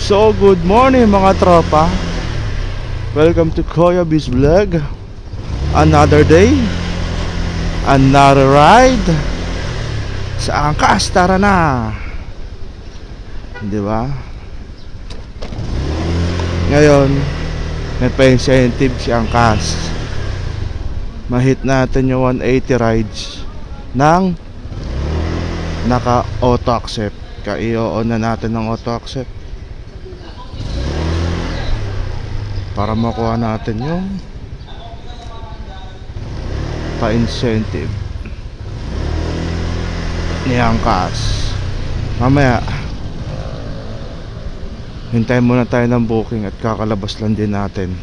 So good morning mga tropa. Welcome to Kuya Biz Vlog. Another day, another ride sa angkas, tara na. Di ba? Ngayon, may pa-incentive si angkas. Ma-hit natin yung 180 rides ng naka-auto accept. Ka-i-on na natin ng auto accept para makuha natin yung pa-incentive ni angkas. Mamaya hintayin muna tayo ng booking at kakalabas lang din natin.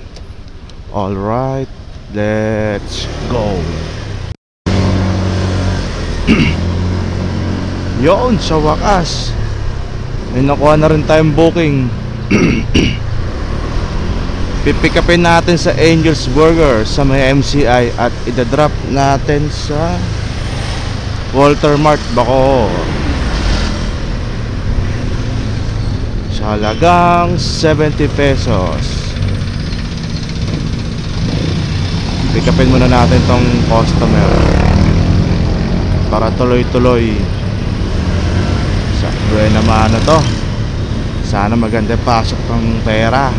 Alright, let's go. Yun, sa wakas may nakuha na rin tayong booking. Pipick upin natin sa Angel's Burger sa may MCI at idadrop natin sa Walter Mart, Bacoor, sa halagang 70 pesos. Pick upin muna natin tong customer para tuloy-tuloy. Sa buhay naman to, sana maganda pasok tong pera.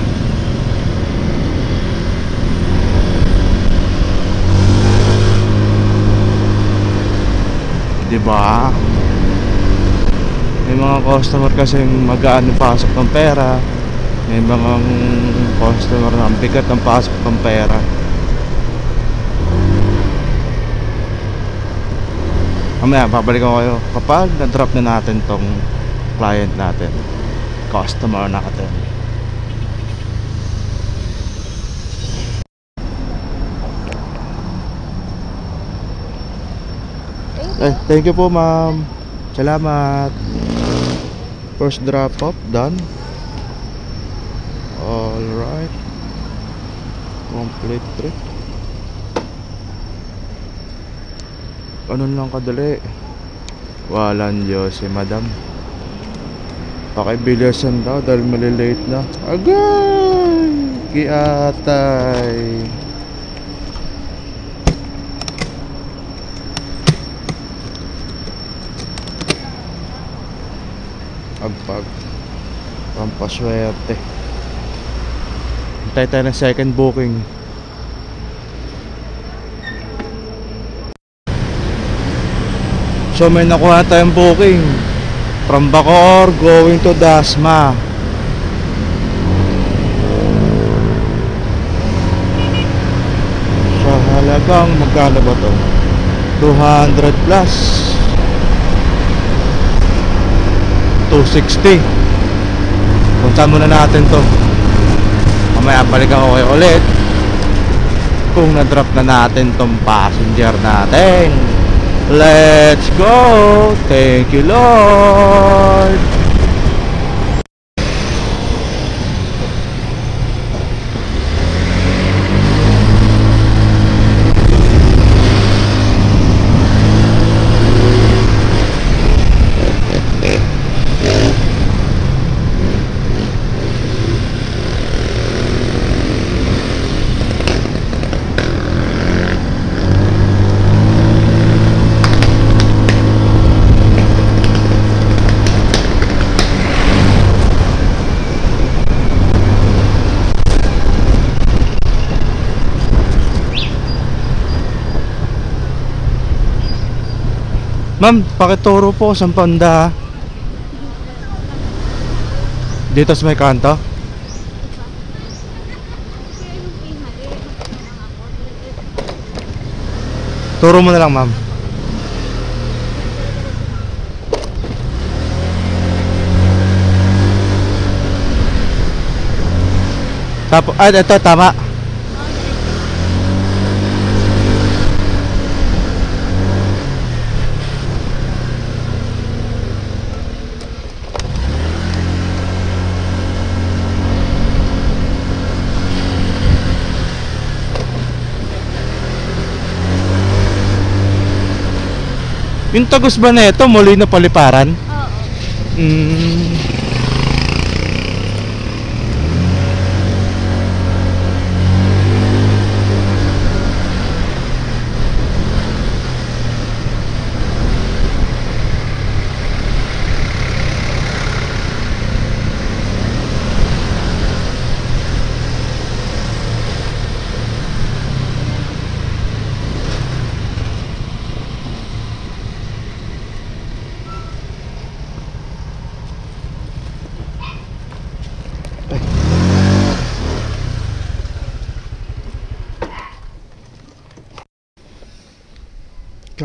Diba? May mga customer kasi magaan yung pasok ng pera. May mga customer na ang bigat ng pasok ng pera. Mamaya babalikan ko kayo kapag na-drop na natin tong client natin, customer natin. Thank you po ma'am. Salamat. First drop off done. Alright, complete trip. Ganun lang kadali. Walang Diyos si madam. Pakibilisan daw dahil malilate na. Agay! Kiatay. Agpag pampaswerte. Hintay tayo ng second booking. So may nakuha tayong booking from Bacoor going to Dasma. Sa halagang magkano ba to? 200 plus 260. Punta muna natin to. Mamaya balikan ko kayo ulit kung na-drop na natin tong passenger natin. Let's go. Thank you Lord. Ma'am, pakituro po sa panda. Dito sa may kanto. Turo mo na lang, ma'am. Tapos, ito, tama. Yung tagos ba na ito, muli na paliparan? Oo.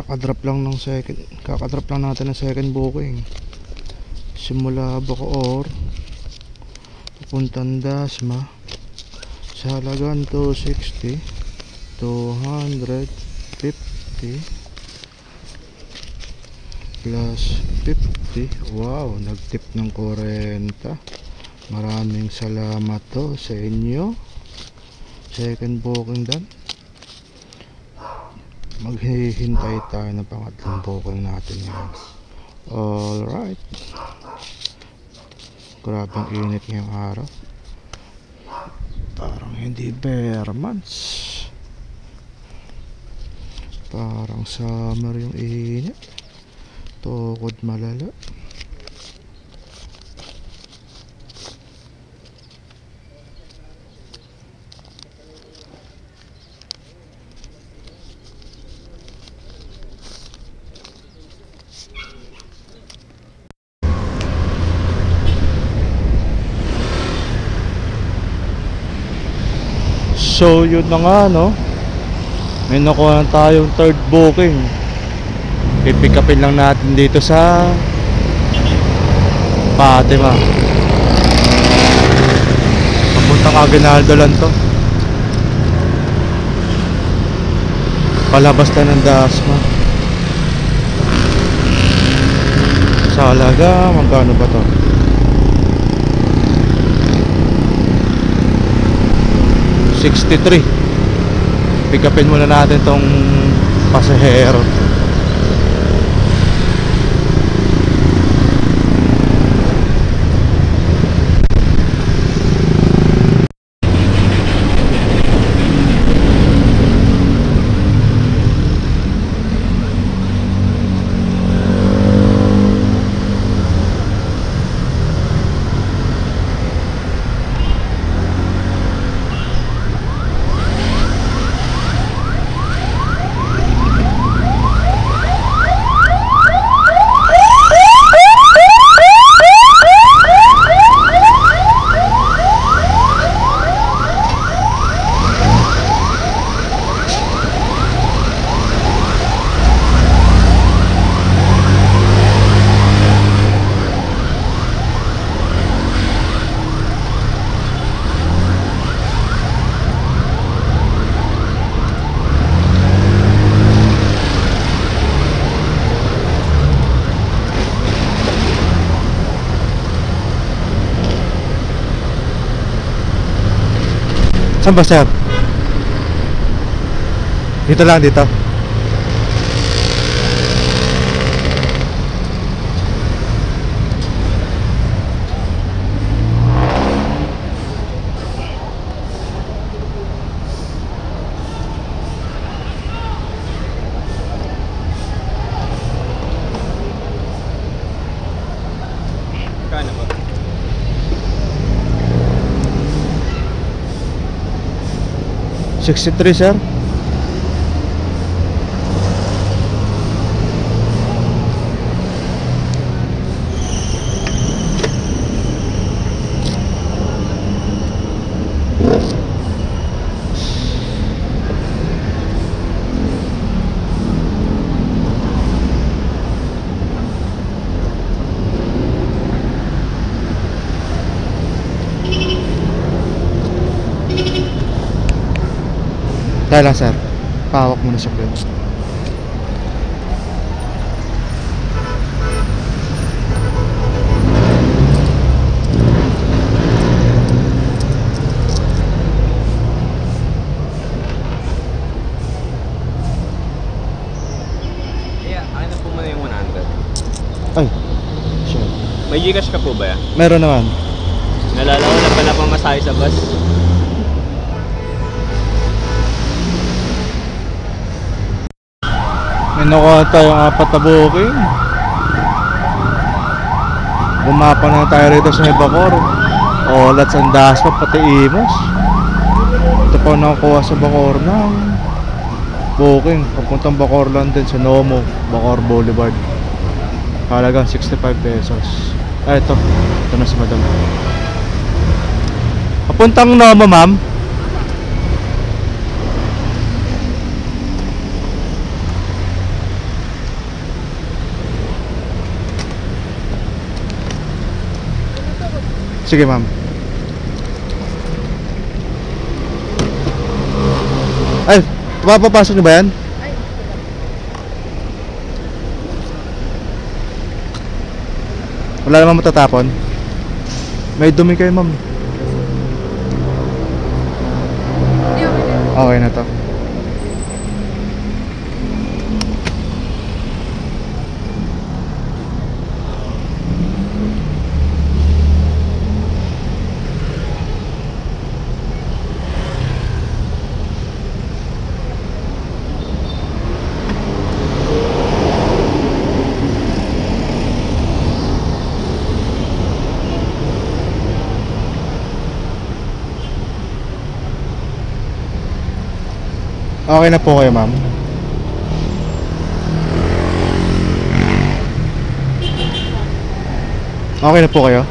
kakadrop lang natin ng second booking simula Bacoor papuntang Dasma sa halagang 260, 250 plus 50. Wow, nagtip ng 40. Maraming salamat to sa inyo. Second booking done. Maghihintay tayo ng pangatlong booking natin yan. Alright. Grabe ang init ngayong araw. Parang hindi bare months. Parang summer yung init. Tukod malala. So yun na nga, no, may nakuha na tayong third booking. Pipick upin lang natin dito sa Fatima. Papuntang Aguinaldo lang to. Palabas na ng Dasma. Sa halaga, magkano ba to? 63. Pick upin muna natin tong pasahero. Saan ba, sir? Dito lang, dito. Kano ba? 63, sir. Dahil lang, sir, pahawak muna sa clutch. Kaya, akin na po muna yung 100. Ay, sure. May Gcash ka po ba yan? Meron naman. Nalala ko na pala pamasahe sa bus. May nakuha tayong 4 na booking. Bumapa na tayo rito sa Bacoor. Olats ang Dasma, pati Imos. Ito pa nakakuha sa Bacoor ng booking. Papuntang Bacoor lang din sa Nomo, Bacoor Boulevard. Halagang 65 pesos. Ay, ito na si madam. Papuntang Nomo, ma'am. Sige, ma'am. Ay, papapasok niyo ba yan? Wala namang matatapon. May dumi kayo, ma'am. Okay na to. Okay na po kayo, ma'am. Okay na po kayo?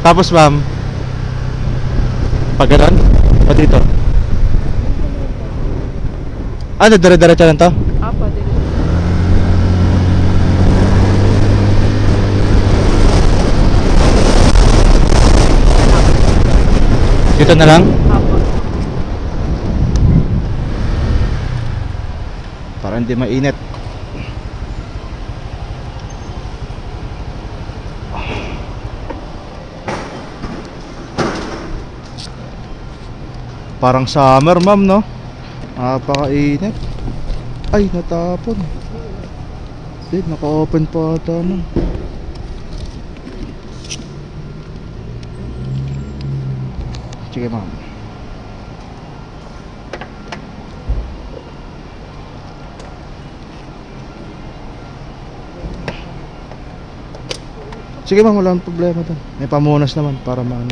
Tapos ma'am, pag ganun, o dito? Ano, dire-diretso lang to? Apa, dito. Dito na lang? Apa. Para hindi mainit. Parang summer, ma'am, no? Napakainit. Ay, natapon. Hindi, naka-open pa ata, no? Sige, ma'am. Sige, ma'am, wala nang problema doon. May pamunas naman para maano.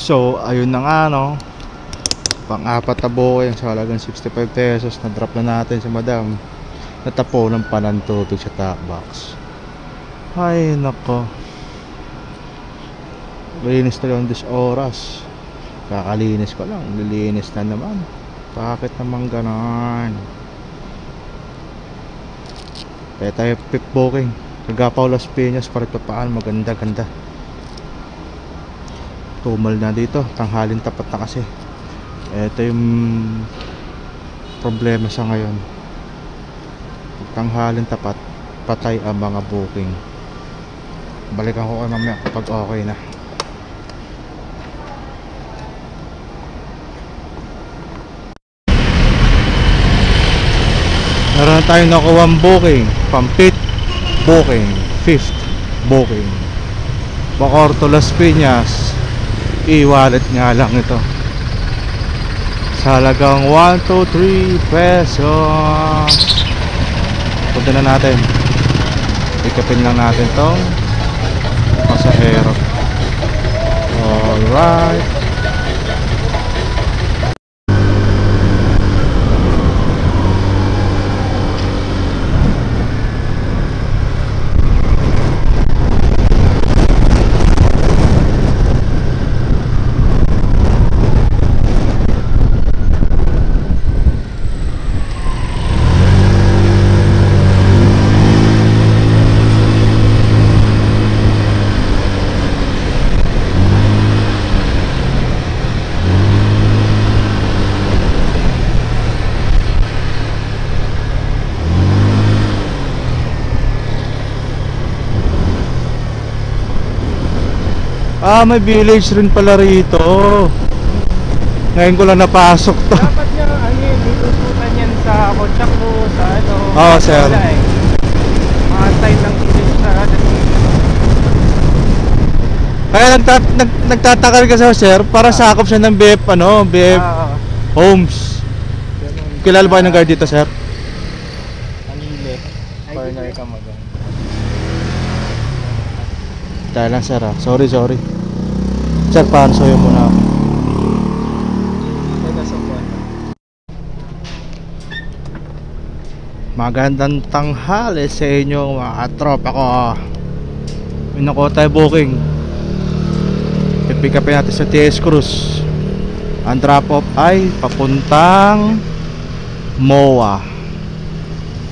So, ayun na nga, no? Pang-apat na booking sa halagang 65 pesos. Na-drop na natin si madam. Natapo ng panang tubig sa top box. Ay, nako. Linis na lang 10 oras. Kakalinis ko lang. Lilinis na naman. Bakit naman ganon? Kaya tayo pick booking. Nagapaw Las Piñas para papaan. Maganda-ganda. Tumal na dito, tanghalin tapat na kasi. Ito yung problema sa ngayon. Pag tanghalin tapat, patay ang mga booking. Balikan ko mamaya kapag okay na. Meron na tayong nakuwang booking. Pampit booking, 5th booking, Bacorto Las Piñas. E-wallet nga lang ito sa halagang 123 pesos. Punta na natin. Ikapin lang natin tong pasahero. Alright. May village rin pala rito. Ngayon ko lang napasok to. Dapat nyo, ilusutan yan sa Cochaco, sa ano. Oo, sir. Mga side ng village sa Kaya nagtataka rin kasi, sir, para sakop siya ng BF, BF Homes. ganun. kilala ba kayo ng guard dito, sir? Anile. Corner ka mo dyan. Dahil lang, sir, ah. Sorry. Sir, paano sa'yo muna ako? May nasubuan. Magandang tanghali sa inyo mga tropa ko. Minako tayo booking. Pipick upin natin sa TS Cruz. Ang drop off ay papuntang MOA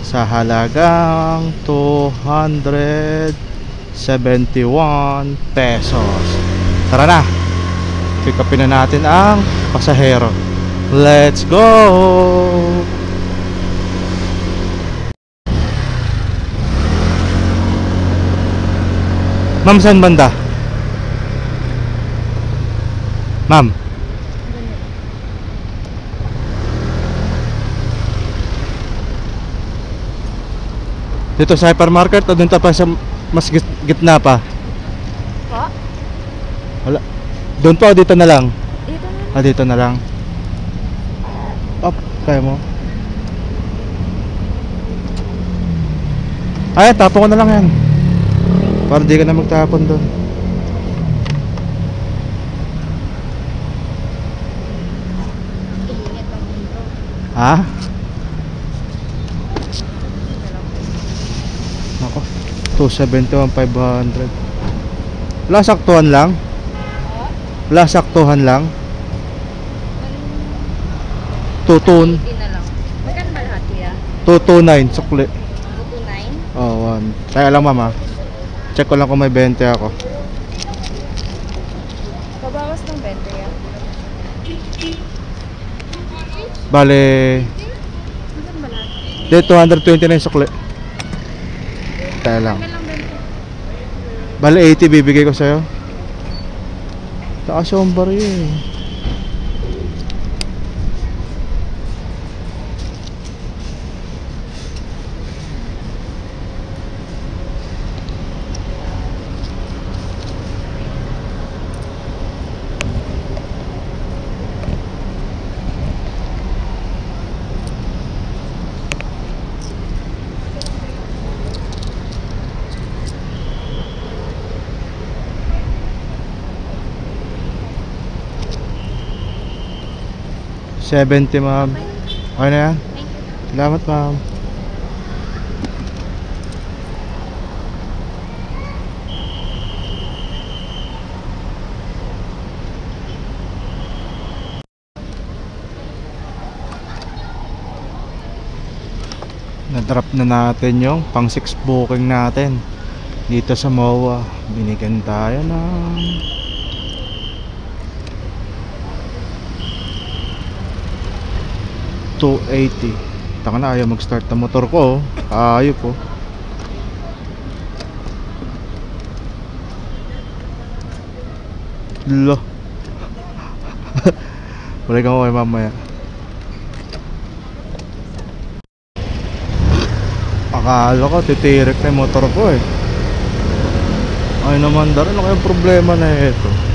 sa halagang 271 pesos. Tara na, pick upin na natin ang pasahero. Let's go! Ma'am, saan banda? Ma'am. Dito sa hypermarket o dun pa sa mas gitna pa? Po? Wala. Doon pa o dito na lang? Dito na. Ah, dito na lang. Up, kaya mo? Ay, tapon ko na lang yan. Para di ka na magtapon doon. Ingat ang dito. Ha? Ako, 271,500. Wala saktuhan lang? Wala saktuhan lang? 229 Hindi na lang. Magkano ba lahat kuya? 229 sukli. 229? Oh, 1. Kaya lang mama. Check ko lang kung may 20 ako. Pabawas ng 20 yan. Bale, Magkano ba lahat? de 229 sukli. Kaya lang. Magkano lang 20? Bale 80 bibigay ko sa'yo. Taas yung barya eh. $70 ma'am. Okay na yan? Thank you. Salamat ma'am. Na-drop na natin yung pang 6 booking natin dito sa MOA. Binigyan tayo ng 280. Taka na, ayaw mag-start na motor ko. Ayaw po. Lo. Balik ako kay mamaya. Akala ko titirik na yung motor ko eh. Ay naman darin, ano kayong problema na ito?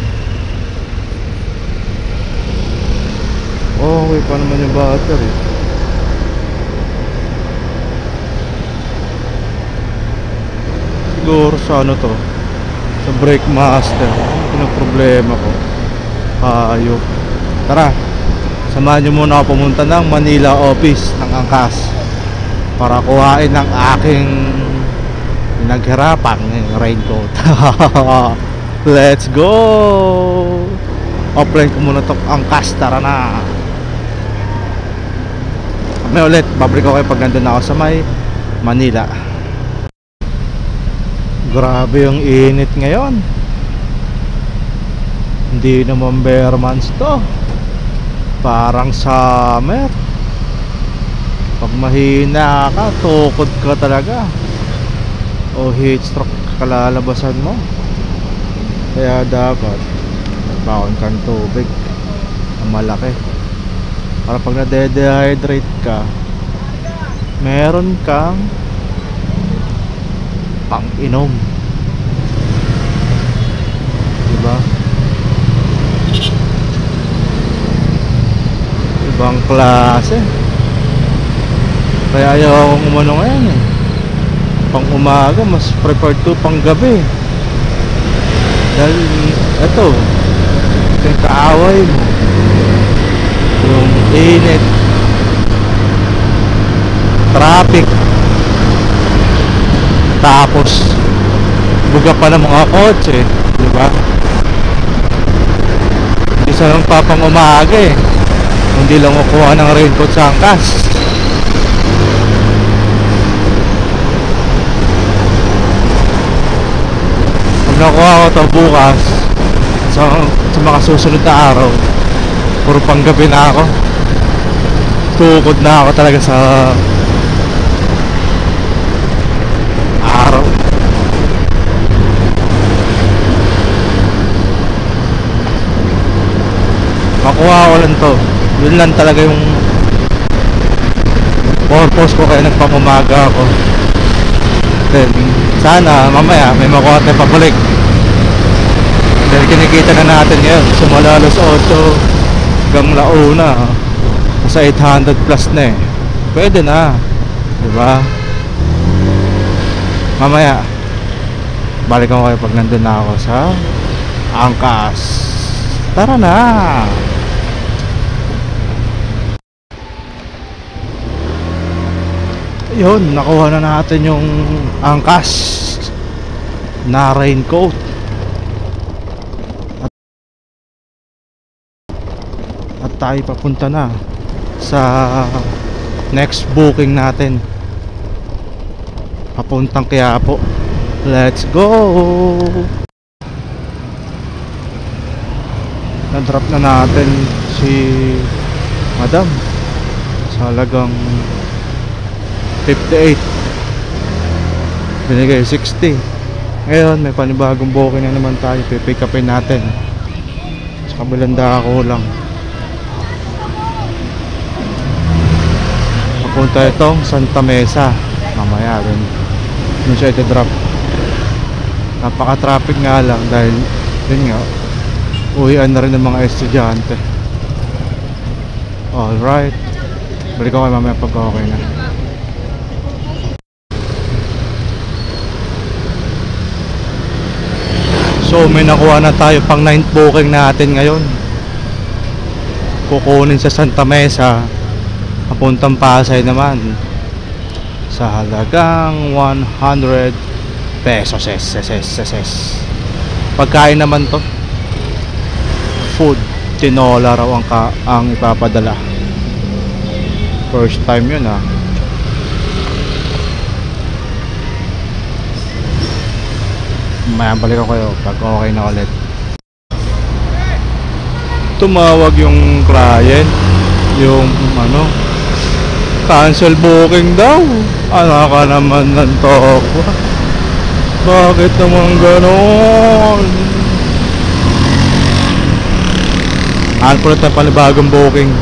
Okay pa naman yung battery. Siguro sa ano to, sa brake master. Ano yung problema ko? Ayok. Tara, samahan nyo muna ako pumunta ng Manila office ng Angkas para kuhain ng aking naghirapang raincoat. Let's go! Offline ko muna itong Angkas. Tara na! May ulit, babalik ko kayo pag nandun ako sa may Manila. Grabe yung init ngayon. Hindi naman bare months to. Parang summer. Pag mahina ka, tukod ka talaga. O heat stroke kalalabasan mo. Kaya dapat bakon kang tubig na malaki para pag na-dehydrate ka, meron kang pang-inom, diba? Ibang klase. Kaya ayaw akong umano ngayon eh. Pang umaga, mas preferred to pang gabi. Dahil, eto, yung kaaway mo, yung init, traffic, tapos buga pa ng mga kotse, di ba? Hindi sa lang papang umaga eh, hindi lang kukuha ng raincoat sa angkas. Pag nakuha ko ito bukas sa mga susunod na araw, puro pang gabi na ako, tukod na ako talaga sa araw. Makuha ko lang to, yun lang talaga yung purpose ko kaya nagpamumaga ako. Then sana mamaya may makuha tayo pabalik. Dahil kinikita na natin ngayon simula alas 8 hanggang launa, nasa 800 plus na eh. Pwede na, diba? Mamaya balikan ko kayo pag nandun na ako sa angkas. Tara na. Yun, nakuha na natin yung angkas na raincoat. At tayo papunta na sa next booking natin, papuntang Quiapo. Let's go. Na-drop na natin si Madam sa halagang 58, binigay 60. Ngayon may panibagong booking na naman tayo, pipick upin natin sa kabilang dako lang. Papunta itong Santa Mesa. Mamaya dun siya iti-drop. Napaka-traffic nga lang dahil yun nga, uwian na rin ng mga estudyante. Alright, balik ako kayo mamaya pag okay na. So may nakuha na tayo pang 9th booking natin ngayon. Kukunin sa Santa Mesa, papuntang Pasay naman sa halagang 100 pesos. Pagkain naman to, food, tinola raw ang ipapadala. First time yun ah. Balikan ko kayo pag okay na ulit. Tumawag yung client, yung cancel booking daw. Ano ka naman ng toko? Bakit naman ganon? Ulit na panibagong booking.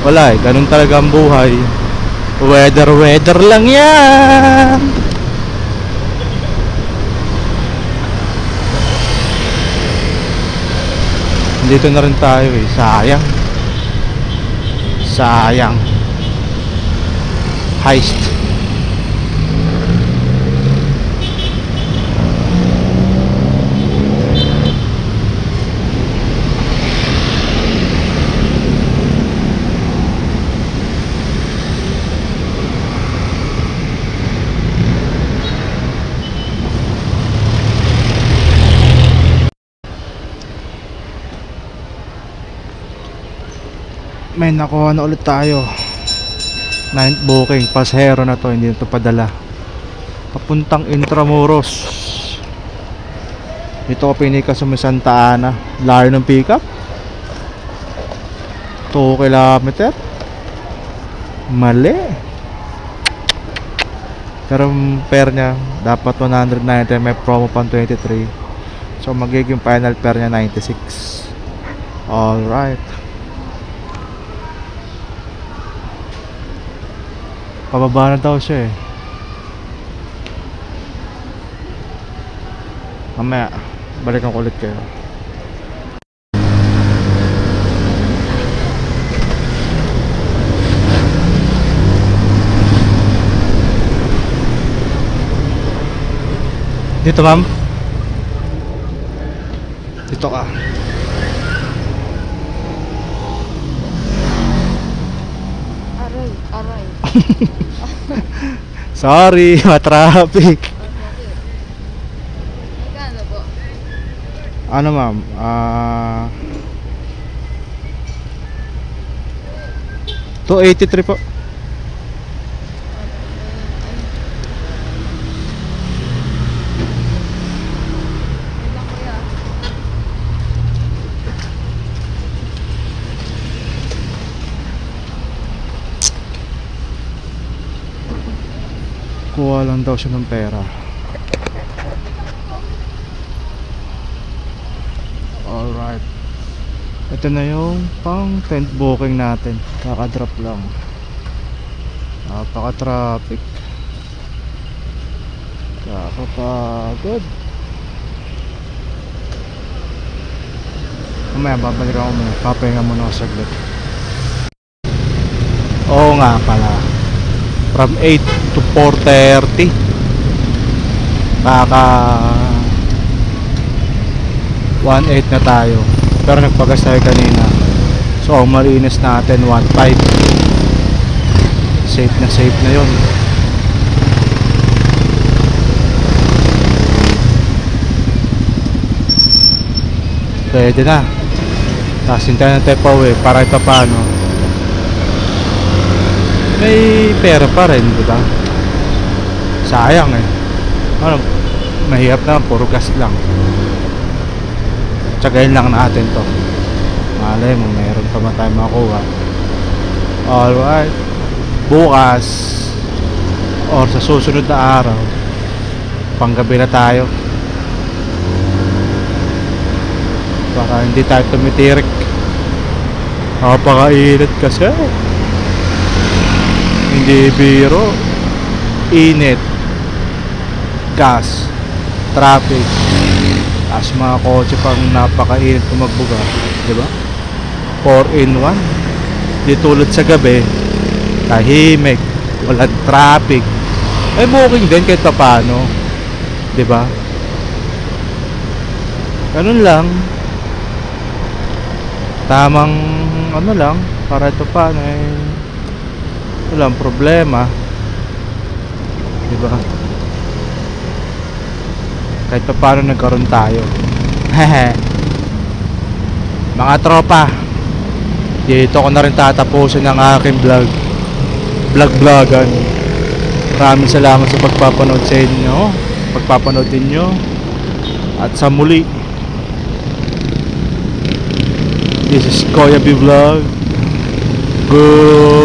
Wala eh, ganun talaga ang buhay. Weather lang yan. Dito na rin tayo eh, sayang heist. May nakuha na ulit tayo, 9th booking, pasahero na to, hindi na to padala, papuntang Intramuros. Dito ko pinika sa Santa Ana. Layo ng pickup 2 kilometer, mali, pero fare nya dapat 190, may promo pang 23, so magiging final fare nya 96. Alright, pababa na daw siya eh. Mamaya balikan ko ulit kayo. Dito, ma'am. Dito ka. Aray, aray. Sorry, ma-traffic. Magkano po? Ano, ma'am? 283 po. Wait lang kuya. Kuha lang daw siya ng pera. Alright. Ito na yung pang tent booking natin. Kaka-drop lang. Napaka-traffic. Kakapagod. Mamaya babalik ako muna. Papahinga muna ako saglit. Oo nga pala. From 8 to 4:30. Kaka 1.8 na tayo. Pero nagpagas tayo kanina. So ang malinis natin 1.5. Safe na yun. Pwede na. Tapos hintayin natin pa uwi para ito paano. May pera pa rin, di ba? Sayang eh. Ano, mahirap na, puro gas lang. Tsagayin lang natin to. Malay mo, mayroon pa man tayo makuha. Alright. Bukas or sa susunod na araw, panggabi na tayo. Para hindi tayo tumitirik. Napakainit kasi. Hindi biro. Init, gas, traffic, as mga kotse pang napakainit kumagbuga, di ba? 4-in-1. Di tulad sa gabi, tahimik, walang traffic. Ay booking din kahit pa paano, di ba? Ganun lang. Tamang ano lang, para ito paano eh, walang problema. Diba? Kahit pa paano nagkaroon tayo. Mga tropa, dito ko na rin tatapusin ang aking vlogan. Maraming salamat sa pagpapanood sa inyo, pagpapanood ninyo. At sa muli, this is Kuya B Vlog. Good